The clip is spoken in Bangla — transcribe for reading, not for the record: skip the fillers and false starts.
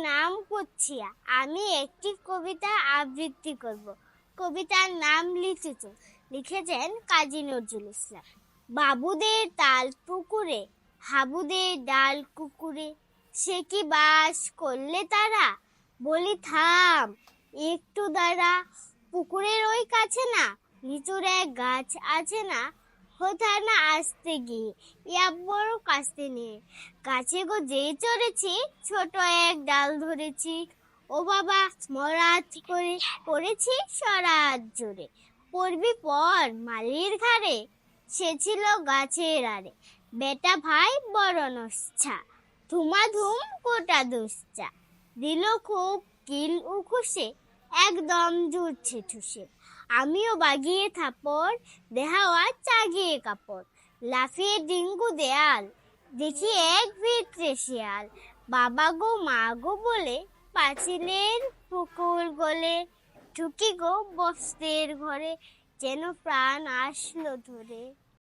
নাম কুচ্ছিয়া। আমি একটি কবিতা আবৃত্তি করব। কবিতার নাম লিচুচোর, লিখেছেন কাজী নজরুল ইসলাম। বাবুদের তাল পুকুরে, হাবুদের ডাল কুকুরে, সে কি বাস করলে তারা? বলি থাম একটু দাঁড়া। পুকুরের ওই কাছে না লিচুর এক গাছ আছে না, কোথা না আসতে গিয়ে বড় কাস্তে নিয়ে গাছে গো যেই চড়েছি, ছোট এক ডাল ধরেছি। ও বাবা মরাত করে পড়েছি সরাত জোরে, পড়বি পর মালির ঘাড়ে, সে ছিল গাছের আড়ে। বেটা ভাই বড় নস্ছা, ধুমাধুম কোটা দুশ্চা, দিল খুব কিল উখুসে, একদম জুড়ছে ঠুসে। আমিও বাগিয়ে থাপড়, দেহাওয়া চাগিয়ে কাপড়, লাফিয়ে ডিঙ্গু দেয়াল, দেখি এক ভিতরে শিয়াল। বাবা গো মা গো বলে পাঁচিলের পুকুর গলে, ঢুকি গো বস্তির ঘরে, যেন প্রাণ আসলো ধরে।